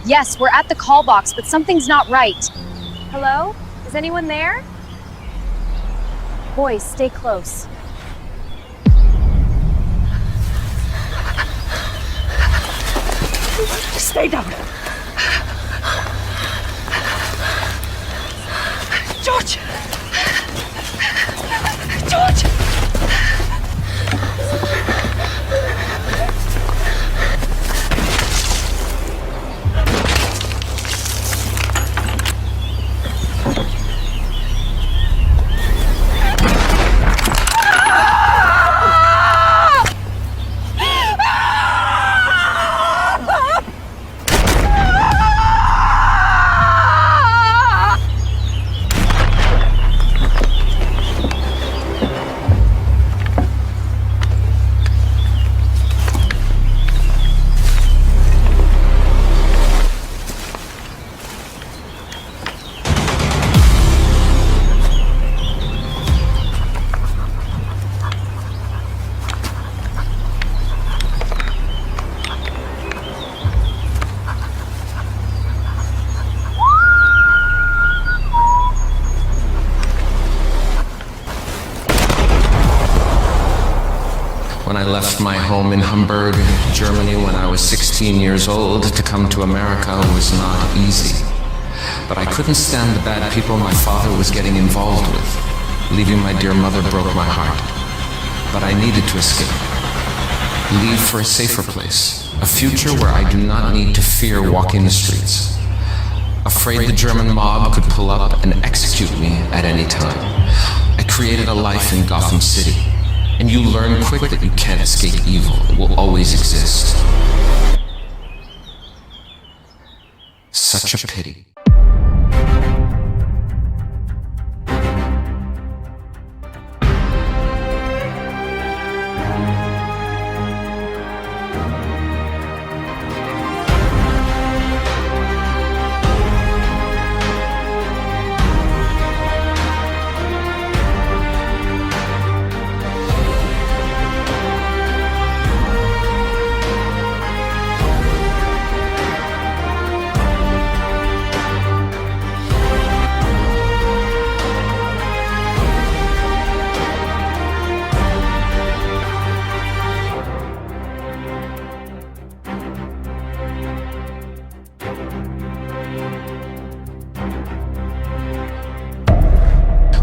Yes, we're at the call box, but something's not right. Hello? Is anyone there? Boys, stay close. Stay down. George! George! When I left my home in Hamburg, Germany, when I was 16 years old, to come to America was not easy. But I couldn't stand the bad people my father was getting involved with. Leaving my dear mother broke my heart. But I needed to escape. Leave for a safer place. A future where I do not need to fear walking the streets. Afraid the German mob could pull up and execute me at any time. I created a life in Gotham City. And you learn quick that you can't escape evil. It will always exist. Such a pity.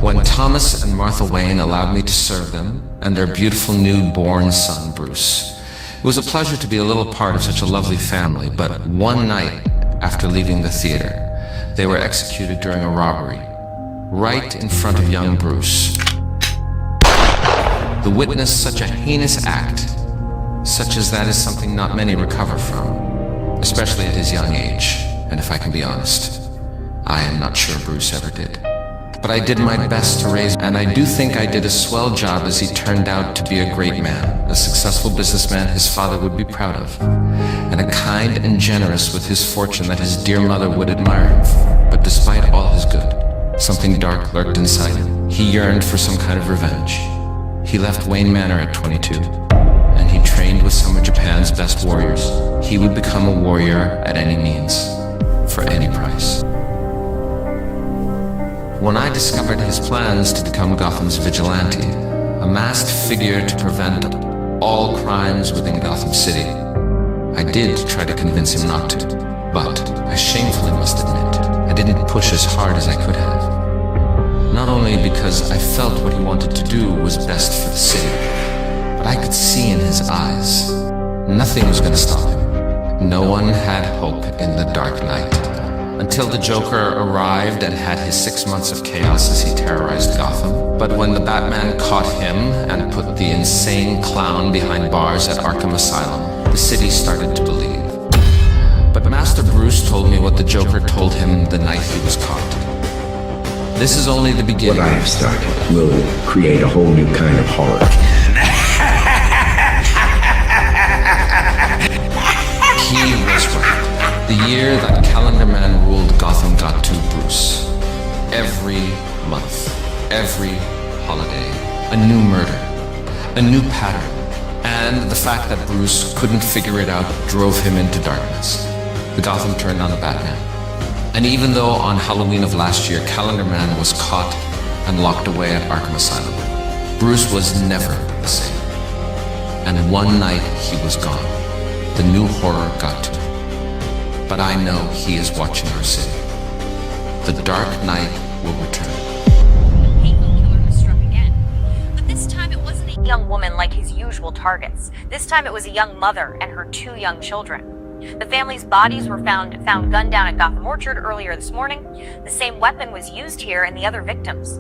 When Thomas and Martha Wayne allowed me to serve them, and their beautiful newborn son, Bruce, it was a pleasure to be a little part of such a lovely family, but one night after leaving the theater, they were executed during a robbery, right in front of young Bruce. The witness such a heinous act, such as that is something not many recover from, especially at his young age, and if I can be honest, I am not sure Bruce ever did. But I did my best to raise, and I do think I did a swell job as he turned out to be a great man, a successful businessman his father would be proud of, and a kind and generous with his fortune that his dear mother would admire him for. But despite all his good, something dark lurked inside him. He yearned for some kind of revenge. He left Wayne Manor at 22, and he trained with some of Japan's best warriors. He would become a warrior at any means, for any price. When I discovered his plans to become Gotham's vigilante, a masked figure to prevent all crimes within Gotham City, I did try to convince him not to, but I shamefully must admit, I didn't push as hard as I could have. Not only because I felt what he wanted to do was best for the city, but I could see in his eyes, nothing was going to stop him. No one had hope in the dark night. Until the Joker arrived and had his 6 months of chaos as he terrorized Gotham. But when the Batman caught him and put the insane clown behind bars at Arkham Asylum, the city started to believe. But Master Bruce told me what the Joker told him the night he was caught. This is only the beginning. What I have started will create a whole new kind of horror. He was right. The year that Calendar Man ruled Gotham got to Bruce. Every month, every holiday, a new murder, a new pattern, and the fact that Bruce couldn't figure it out drove him into darkness. the Gotham turned on the Batman. And even though on Halloween of last year, Calendar Man was caught and locked away at Arkham Asylum, Bruce was never the same. And one night he was gone. The new horror got to him. But I know he is watching our city. The dark night will return. The hateful killer was struck again. But this time it wasn't a young woman like his usual targets. This time it was a young mother and her 2 young children. The family's bodies were found gunned down at Gotham Orchard earlier this morning. The same weapon was used here in the other victims.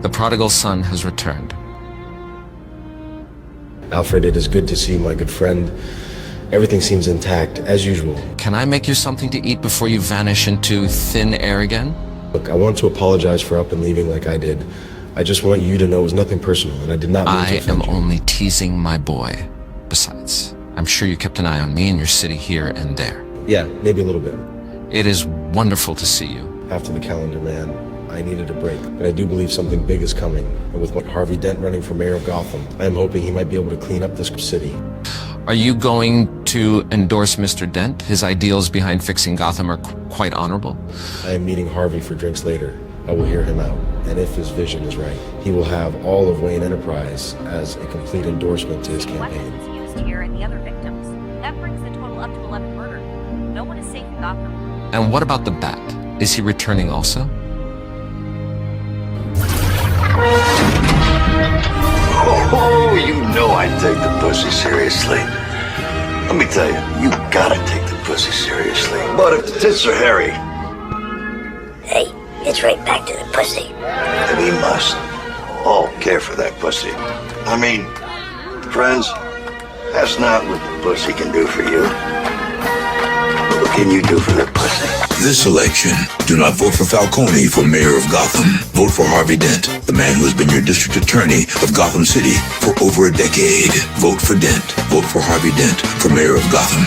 The prodigal son has returned. Alfred, it is good to see my good friend. Everything seems intact, as usual. Can I make you something to eat before you vanish into thin air again? Look, I want to apologize for up and leaving like I did. I just want you to know it was nothing personal, and I did not mean to I offend am you. only teasing my boy. Besides, I'm sure you kept an eye on me and your city here and there. Yeah, maybe a little bit. It is wonderful to see you. After the Calendar Man, I needed a break, but I do believe something big is coming. And with what Harvey Dent running for mayor of Gotham, I am hoping he might be able to clean up this city. Are you going to endorse Mr. Dent? His ideals behind fixing Gotham are quite honorable. I am meeting Harvey for drinks later. I will hear him out, and if his vision is right, he will have all of Wayne Enterprise as a complete endorsement to his campaign. Weapons used here and the other victims. That brings the total up to 11 murdered. No one is safe in Gotham. And what about the Bat? Is he returning also? Oh, you know I take the pussy seriously. Let me tell you, you gotta take the pussy seriously. But if the tits are hairy, Hey, it's right back to the pussy. then we must all care for that pussy. I mean, friends, that's not what the pussy can do for you. What can you do for the pussy? This election, do not vote for Falcone for mayor of Gotham. Vote for Harvey Dent, the man who has been your district attorney of Gotham City for over a decade. Vote for Dent. Vote for Harvey Dent for mayor of Gotham.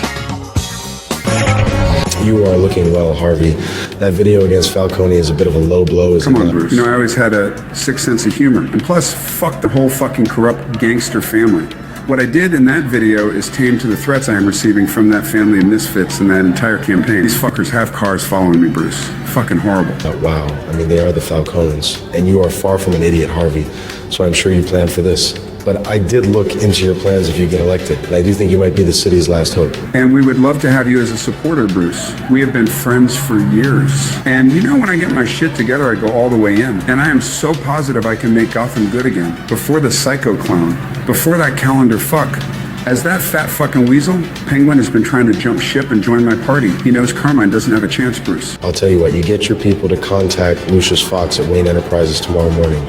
You are looking well, Harvey. That video against Falcone is a bit of a low blow, isn't Come on, it? Bruce. You know, I always had a sick sense of humor. And plus, fuck the whole fucking corrupt gangster family. What I did in that video is tame to the threats I am receiving from that family of misfits and that entire campaign. These fuckers have cars following me, Bruce. Fucking horrible. Oh, wow. I mean, they are the Falcones. And you are far from an idiot, Harvey. So I'm sure you planned for this. But I did look into your plans if you get elected. And I do think you might be the city's last hope. And we would love to have you as a supporter, Bruce. We have been friends for years. And you know, when I get my shit together, I go all the way in. And I am so positive I can make Gotham good again. Before the psycho clown. Before that calendar fuck. As that fat fucking weasel, Penguin has been trying to jump ship and join my party. He knows Carmine doesn't have a chance, Bruce. I'll tell you what, you get your people to contact Lucius Fox at Wayne Enterprises tomorrow morning.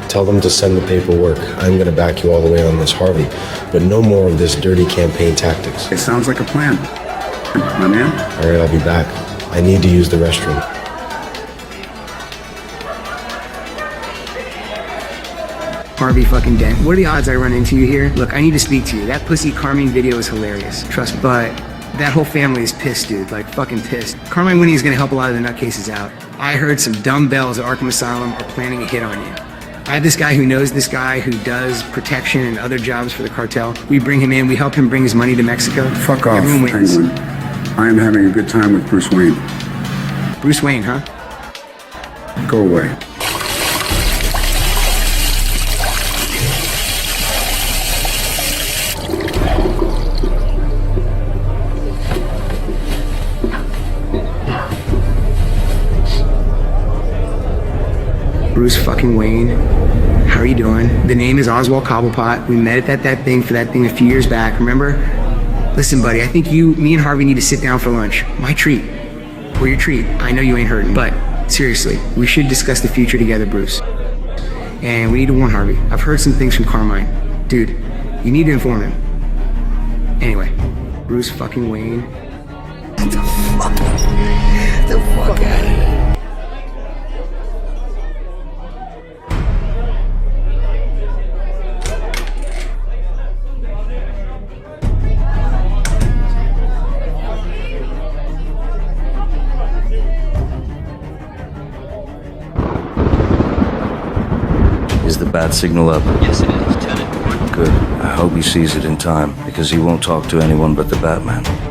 Tell them to send the paperwork. I'm going to back you all the way on this, Harvey. But no more of this dirty campaign tactics. It sounds like a plan. My man? All right, I'll be back. I need to use the restroom. Harvey fucking Dent. What are the odds I run into you here? Look, I need to speak to you. That pussy Carmine video is hilarious. Trust me. But that whole family is pissed, dude. Like, fucking pissed. Carmine Winnie is gonna help a lot of the nutcases out. I heard some dumb bells at Arkham Asylum are planning a hit on you. I have this guy who knows this guy who does protection and other jobs for the cartel. We bring him in, we help him bring his money to Mexico. Fuck off, Everyone wins. Penguin. I am having a good time with Bruce Wayne. Bruce Wayne, huh? Go away. Bruce fucking Wayne. How are you doing? The name is Oswald Cobblepot. We met at that thing a few years back, remember? Listen, buddy, I think me and Harvey need to sit down for lunch. My treat. Or your treat. I know you ain't hurting, but seriously, we should discuss the future together, Bruce. And we need to warn Harvey. I've heard some things from Carmine. Dude, you need to inform him. Anyway, Bruce fucking Wayne. Get the fuck out of here. bat signal up? Yes, it is, Lieutenant. Good. I hope he sees it in time, because he won't talk to anyone but the Batman.